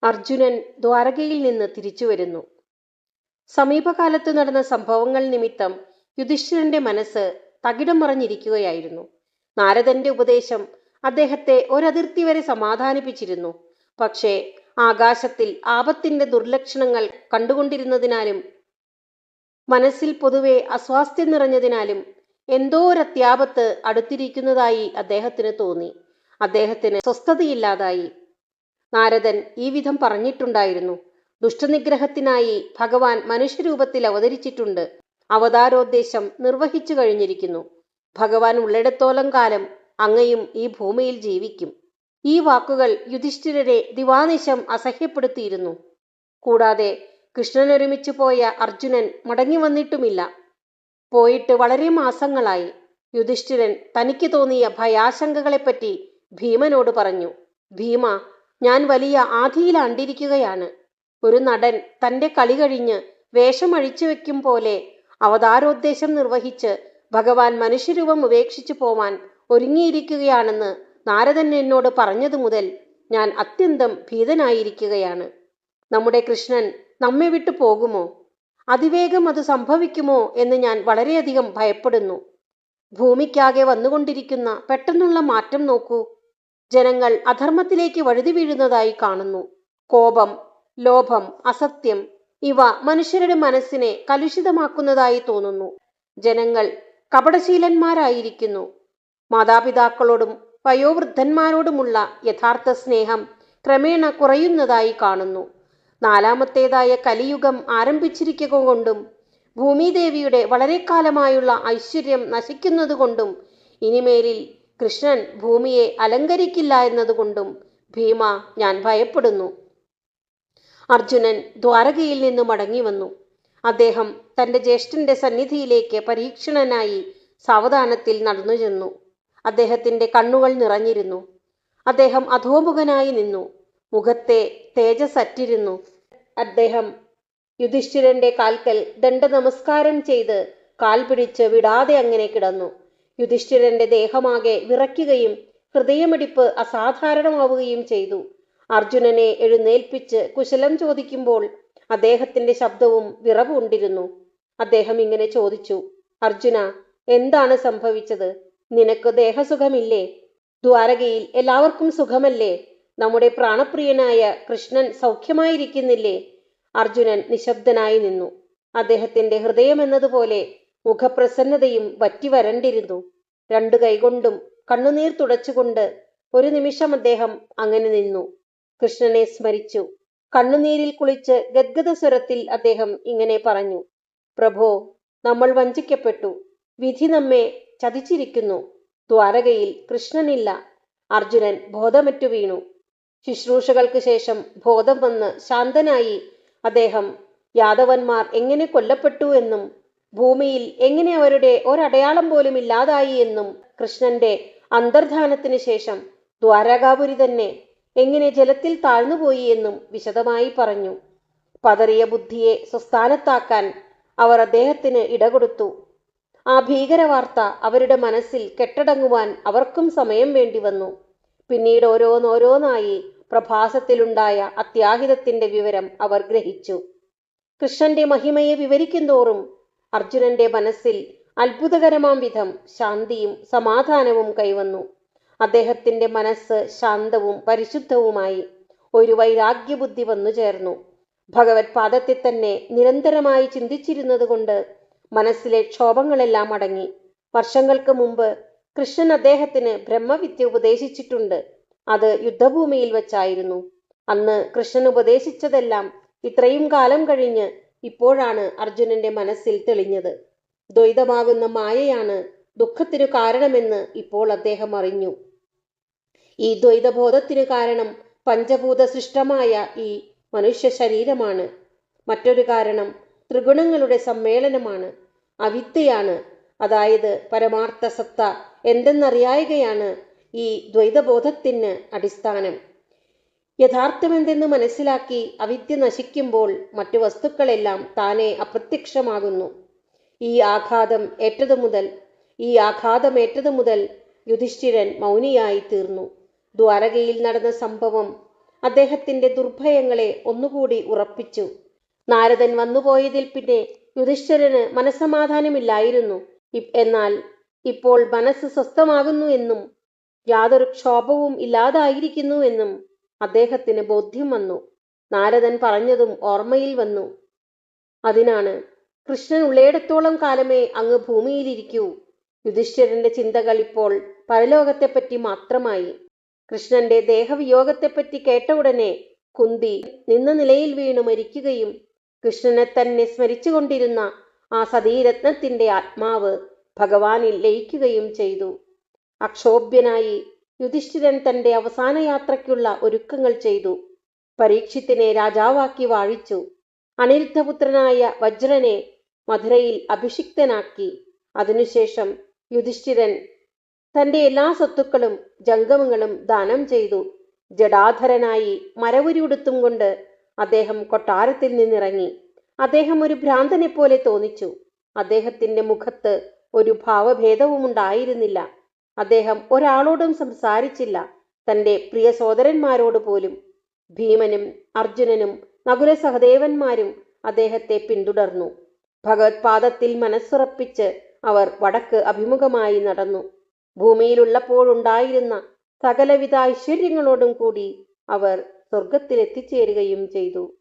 അർജുനൻ ദ്വാരകയിൽ നിന്ന് തിരിച്ചു വരുന്നു. സമീപകാലത്ത് നടന്ന സംഭവങ്ങൾ നിമിത്തം യുധിഷ്ഠിരന്റെ മനസ്സ് തകിടം മറിഞ്ഞിരിക്കുകയായിരുന്നു. നാരദന്റെ ഉപദേശം അദ്ദേഹത്തെ ഒരതിർത്തി വരെ സമാധാനിപ്പിച്ചിരുന്നു. പക്ഷേ ആകാശത്തിൽ ആപത്തിന്റെ ദുർലക്ഷണങ്ങൾ കണ്ടുകൊണ്ടിരുന്നതിനാലും മനസ്സിൽ പൊതുവെ അസ്വാസ്ഥ്യം നിറഞ്ഞതിനാലും എന്തോ ഒരത്യാപത്ത് അടുത്തിരിക്കുന്നതായി അദ്ദേഹത്തിന് തോന്നി. അദ്ദേഹത്തിന് സ്വസ്ഥതയില്ലാതായി. നാരദൻ ഈ വിധം പറഞ്ഞിട്ടുണ്ടായിരുന്നു: ദുഷ്ടനിഗ്രഹത്തിനായി ഭഗവാൻ മനുഷ്യരൂപത്തിൽ അവതരിച്ചിട്ടുണ്ട്. അവതാരോദ്ദേശം നിർവഹിച്ചു കഴിഞ്ഞിരിക്കുന്നു. ഭഗവാൻ ഉള്ളിടത്തോളം കാലം അങ്ങയും ഈ ഭൂമിയിൽ ജീവിക്കും. ഈ വാക്കുകൾ യുധിഷ്ഠിരരെ ദിവാനിശം അസഹ്യപ്പെടുത്തിയിരുന്നു. കൂടാതെ കൃഷ്ണനൊരുമിച്ച് പോയ അർജുനൻ മടങ്ങി വന്നിട്ടുമില്ല. പോയിട്ട് വളരെ മാസങ്ങളായി. യുധിഷ്ഠിരൻ തനിക്ക് തോന്നിയ ഭയാശങ്കകളെപ്പറ്റി ഭീമനോട് പറഞ്ഞു. ഭീമ, ഞാൻ വലിയ ആധിയിലാണ്ടിരിക്കുകയാണ്. ഒരു നടൻ തൻ്റെ കളി കഴിഞ്ഞ് വേഷമഴിച്ചു വെക്കും പോലെ അവതാരോദ്ദേശം നിർവഹിച്ച് ഭഗവാൻ മനുഷ്യരൂപം ഉപേക്ഷിച്ചു പോവാൻ ഒരുങ്ങിയിരിക്കുകയാണെന്ന് നാരദൻ എന്നോട് പറഞ്ഞതു മുതൽ ഞാൻ അത്യന്തം ഭീതനായിരിക്കുകയാണ്. നമ്മുടെ കൃഷ്ണൻ നമ്മെ വിട്ടു പോകുമോ? അതിവേഗം അത് സംഭവിക്കുമോ എന്ന് ഞാൻ വളരെയധികം ഭയപ്പെടുന്നു. ഭൂമിക്കാകെ വന്നുകൊണ്ടിരിക്കുന്ന പെട്ടെന്നുള്ള മാറ്റം നോക്കൂ. ജനങ്ങൾ അധർമ്മത്തിലേക്ക് വഴുതി വീഴുന്നതായി കാണുന്നു. കോപം, ലോഭം, അസത്യം ഇവ മനുഷ്യരുടെ മനസ്സിനെ കലുഷിതമാക്കുന്നതായി തോന്നുന്നു. ജനങ്ങൾ കപടശീലന്മാരായിരിക്കുന്നു. മാതാപിതാക്കളോടും വയോവൃദ്ധന്മാരോടുമുള്ള യഥാർത്ഥ സ്നേഹം ക്രമേണ കുറയുന്നതായി കാണുന്നു. നാലാമത്തേതായ കലിയുഗം ആരംഭിച്ചിരിക്കുക കൊണ്ടും ഭൂമിദേവിയുടെ വളരെ കാലമായുള്ള ഐശ്വര്യം നശിക്കുന്നതുകൊണ്ടും ഇനിമേലിൽ കൃഷ്ണൻ ഭൂമിയെ അലങ്കരിക്കില്ല എന്നതുകൊണ്ടും ഭീമ, ഞാൻ ഭയപ്പെടുന്നു. അർജുനൻ ദ്വാരകയിൽ നിന്ന് മടങ്ങി വന്നു. അദ്ദേഹം തൻ്റെ ജ്യേഷ്ഠന്റെ സന്നിധിയിലേക്ക് പരീക്ഷണനായി സാവധാനത്തിൽ നടന്നു ചെന്നു. അദ്ദേഹത്തിൻ്റെ കണ്ണുകൾ നിറഞ്ഞിരുന്നു. അദ്ദേഹം അധോമുഖനായി നിന്നു. മുഖത്തെ തേജസ്സറ്റിരുന്നു. അദ്ദേഹം യുധിഷ്ഠിരന്റെ കാൽക്കൽ ദണ്ഡനമസ്കാരം ചെയ്ത് കാൽ പിടിച്ച് വിടാതെ അങ്ങനെ കിടന്നു. യുധിഷ്ഠിരന്റെ ദേഹമാകെ വിറയ്ക്കുകയും ഹൃദയമിടിപ്പ് അസാധാരണമാവുകയും ചെയ്തു. അർജുനനെ എഴുന്നേൽപ്പിച്ച് കുശലം ചോദിക്കുമ്പോൾ അദ്ദേഹത്തിന്റെ ശബ്ദവും വിറവുകൊണ്ടിരുന്നു. അദ്ദേഹം ഇങ്ങനെ ചോദിച്ചു: അർജുന, എന്താണ് സംഭവിച്ചത്? നിനക്ക് ദേഹസുഖമില്ലേ? ദ്വാരകയിൽ എല്ലാവർക്കും സുഖമല്ലേ? നമ്മുടെ പ്രാണപ്രിയനായ കൃഷ്ണൻ സൗഖ്യമായിരിക്കുന്നില്ലേ? അർജുനൻ നിശബ്ദനായി നിന്നു. അദ്ദേഹത്തിന്റെ ഹൃദയം എന്നതുപോലെ മുഖപ്രസന്നതയും വറ്റി വരണ്ടിരുന്നു. രണ്ടു കൈകൊണ്ടും കണ്ണുനീർ തുടച്ചുകൊണ്ട് ഒരു നിമിഷം അദ്ദേഹം അങ്ങനെ നിന്നു. കൃഷ്ണനെ സ്മരിച്ചു. കണ്ണുനീരിൽ കുളിച്ച് ഗദ്ഗദ സ്വരത്തിൽ അദ്ദേഹം ഇങ്ങനെ പറഞ്ഞു: പ്രഭോ, നമ്മൾ വഞ്ചിക്കപ്പെട്ടു. വിധി നമ്മെ ചതിച്ചിരിക്കുന്നു. ദ്വാരകയിൽ കൃഷ്ണനില്ല. അർജുനൻ ബോധമറ്റു വീണു. ശുശ്രൂഷകൾക്ക് ശേഷം ബോധം വന്ന് ശാന്തനായി അദ്ദേഹം യാദവന്മാർ എങ്ങനെ കൊല്ലപ്പെട്ടു എന്നും ഭൂമിയിൽ എങ്ങനെ അവരുടെ ഒരടയാളം പോലും ഇല്ലാതായി എന്നും കൃഷ്ണന്റെ അന്തർധാനത്തിന് ശേഷം ദ്വാരകാപുരി തന്നെ എങ്ങനെ ജലത്തിൽ താഴ്ന്നുപോയി എന്നും വിശദമായി പറഞ്ഞു. പതറിയ ബുദ്ധിയെ സ്വസ്ഥാനത്താക്കാൻ അവർ അദ്ദേഹത്തിന് ഇടകൊടുത്തു. ആ ഭീകരവാർത്ത അവരുടെ മനസ്സിൽ കെട്ടടങ്ങുവാൻ അവർക്കും സമയം വേണ്ടി വന്നു. പിന്നീട് ഓരോന്നോരോന്നായി പ്രഭാസത്തിലുണ്ടായ അത്യാഹിതത്തിന്റെ വിവരം അവർ ഗ്രഹിച്ചു. കൃഷ്ണന്റെ മഹിമയെ വിവരിക്കുന്തോറും അർജുനന്റെ മനസ്സിൽ അത്ഭുതകരമാം വിധം ശാന്തിയും സമാധാനവും കൈവന്നു. അദ്ദേഹത്തിന്റെ മനസ്സ് ശാന്തവും പരിശുദ്ധവുമായി. ഒരു വൈരാഗ്യബുദ്ധി വന്നു ചേർന്നു. ഭഗവത് പാദത്തെ തന്നെ നിരന്തരമായി ചിന്തിച്ചിരുന്നത് കൊണ്ട് മനസ്സിലെ ക്ഷോഭങ്ങളെല്ലാം അടങ്ങി. വർഷങ്ങൾക്ക് മുമ്പ് കൃഷ്ണൻ അദ്ദേഹത്തിന് ബ്രഹ്മവിദ്യ ഉപദേശിച്ചിട്ടുണ്ട്. അത് യുദ്ധഭൂമിയിൽ വച്ചായിരുന്നു. അന്ന് കൃഷ്ണൻ ഉപദേശിച്ചതെല്ലാം ഇത്രയും കാലം കഴിഞ്ഞ് ഇപ്പോഴാണ് അർജുനന്റെ മനസ്സിൽ തെളിഞ്ഞത്. ദ്വൈതമാകുന്ന മായയാണ് ദുഃഖത്തിനു കാരണമെന്ന് ഇപ്പോൾ അദ്ദേഹം അറിഞ്ഞു. ഈ ദ്വൈതബോധത്തിനു കാരണം പഞ്ചഭൂത സൃഷ്ടമായ ഈ മനുഷ്യ ശരീരമാണ്. മറ്റൊരു കാരണം ത്രിഗുണങ്ങളുടെ സമ്മേളനമാണ്, അവിദ്യയാണ്. അതായത് പരമാർത്ഥ സത്ത എന്തെന്നറിയായികയാണ് ഈ ദ്വൈതബോധത്തിന് അടിസ്ഥാനം. യഥാർത്ഥമെന്തെന്ന് മനസ്സിലാക്കി അവിദ്യ നശിക്കുമ്പോൾ മറ്റു വസ്തുക്കളെല്ലാം താനെ അപ്രത്യക്ഷമാകുന്നു. ഈ ആഘാതമേറ്റതു മുതൽ യുധിഷ്ഠിരൻ മൗനിയായി തീർന്നു. ദ്വാരകയിൽ നടന്ന സംഭവം അദ്ദേഹത്തിന്റെ ദുർഭയങ്ങളെ ഒന്നുകൂടി ഉറപ്പിച്ചു. നാരദൻ വന്നുപോയതിൽ പിന്നെ യുധിഷ്ഠിരന് മനസ്സമാധാനമില്ലായിരുന്നു. എന്നാൽ ഇപ്പോൾ മനസ്സ് സ്വസ്ഥമാകുന്നു എന്നും യാതൊരു ക്ഷോഭവും ഇല്ലാതായിരിക്കുന്നു എന്നും അദ്ദേഹത്തിന് ബോധ്യം വന്നു. നാരദൻ പറഞ്ഞതും ഓർമ്മയിൽ വന്നു. അതിനാണ്, കൃഷ്ണൻ ഉള്ളയിടത്തോളം കാലമേ അങ്ങ് ഭൂമിയിലിരിക്കൂ. യുധിഷ്ഠിരന്റെ ചിന്തകൾ ഇപ്പോൾ പരലോകത്തെപ്പറ്റി മാത്രമായി. കൃഷ്ണന്റെ ദേഹവിയോഗത്തെപ്പറ്റി കേട്ട ഉടനെ കുന്തി നിന്ന നിലയിൽ വീണു മരിക്കുകയും കൃഷ്ണനെ തന്നെ സ്മരിച്ചുകൊണ്ടിരുന്ന ആ സതീരത്നത്തിന്റെ ആത്മാവ് ഭഗവാനിൽ ലയിക്കുകയും ചെയ്തു. അക്ഷോഭ്യനായി യുധിഷ്ഠിരൻ തന്റെ അവസാന യാത്രയ്ക്കുള്ള ഒരുക്കങ്ങൾ ചെയ്തു. പരീക്ഷിത്തിനെ രാജാവാക്കി വാഴിച്ചു. അനിരുദ്ധപുത്രനായ വജ്രനെ മധുരയിൽ അഭിഷിക്തനാക്കി. അതിനുശേഷം യുധിഷ്ഠിരൻ തന്റെ എല്ലാ സ്വത്തുക്കളും ജംഗമങ്ങളും ദാനം ചെയ്തു. ജഡാധരനായി മരവുരിയുടുത്തും കൊണ്ട് അദ്ദേഹം കൊട്ടാരത്തിൽ നിന്നിറങ്ങി. അദ്ദേഹം ഒരു ഭ്രാന്തനെ പോലെ തോന്നിച്ചു. അദ്ദേഹത്തിന്റെ മുഖത്ത് ഒരു ഭാവഭേദവുമുണ്ടായിരുന്നില്ല. അദ്ദേഹം ഒരാളോടും സംസാരിച്ചില്ല, തന്റെ പ്രിയ സഹോദരന്മാരോട് പോലും. ഭീമനും അർജുനനും നകുല സഹദേവന്മാരും അദ്ദേഹത്തെ പിന്തുടർന്നു. ഭഗവത്പാദത്തിൽ മനസ്സുറപ്പിച്ച് അവർ വടക്ക് അഭിമുഖമായി നടന്നു. ഭൂമിയിലുള്ളപ്പോഴുണ്ടായിരുന്ന സകലവിധ ഐശ്വര്യങ്ങളോടും കൂടി അവർ സ്വർഗത്തിലെത്തിച്ചേരുകയും ചെയ്തു.